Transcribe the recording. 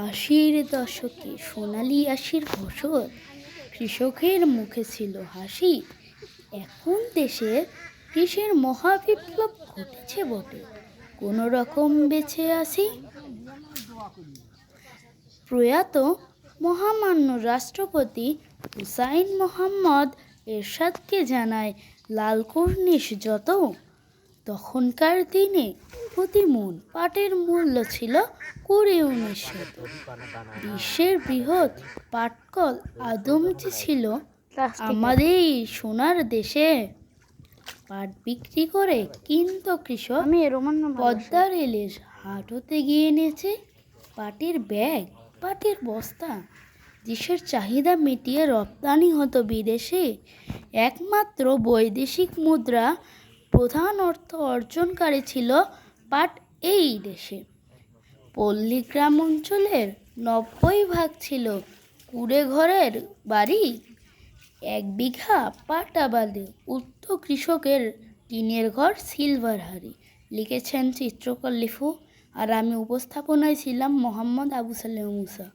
আশির দশকে সোনালি আশির ফসল, কৃষকের মুখে ছিল হাসি। এখন দেশে কৃষির মহাবিপ্লব ঘটেছে বটে, কোনো রকম বেঁচে আসি। প্রয়াত মহামান্য রাষ্ট্রপতি হুসাইন মোহাম্মদ এরশাদকে জানায় লাল কর্নিশ যত। তখনকার দিনে প্রতি মণ পাটের মূল্য ছিল 20-19 শত। বিশ্বের বৃহৎ পাটকল আদমজি ছিল আমাদের এই সোনার দেশে। পাট বিক্রি করে কিন্তু কৃষক পদ্মা রেলের হাট হতে গিয়ে এনেছে পাটের ব্যাগ, পাটের বস্তা। দেশের চাহিদা মিটিয়ে রপ্তানি হতো বিদেশে। একমাত্র বৈদেশিক মুদ্রা প্রধান অর্থ অর্জনকারী ছিল পাট এই দেশে। পল্লী গ্রাম অঞ্চলের 90% ছিল কুড়ে ঘরের বাড়ি। 1 বিঘা পাট আবাদে উঠত কৃষকের টিনের ঘর সিলভার হাড়ি। লিখেছেন চিত্রকর লিফু, আর আমি উপস্থাপনায় ছিলাম মোহাম্মদ আবু সালেহ মুসা।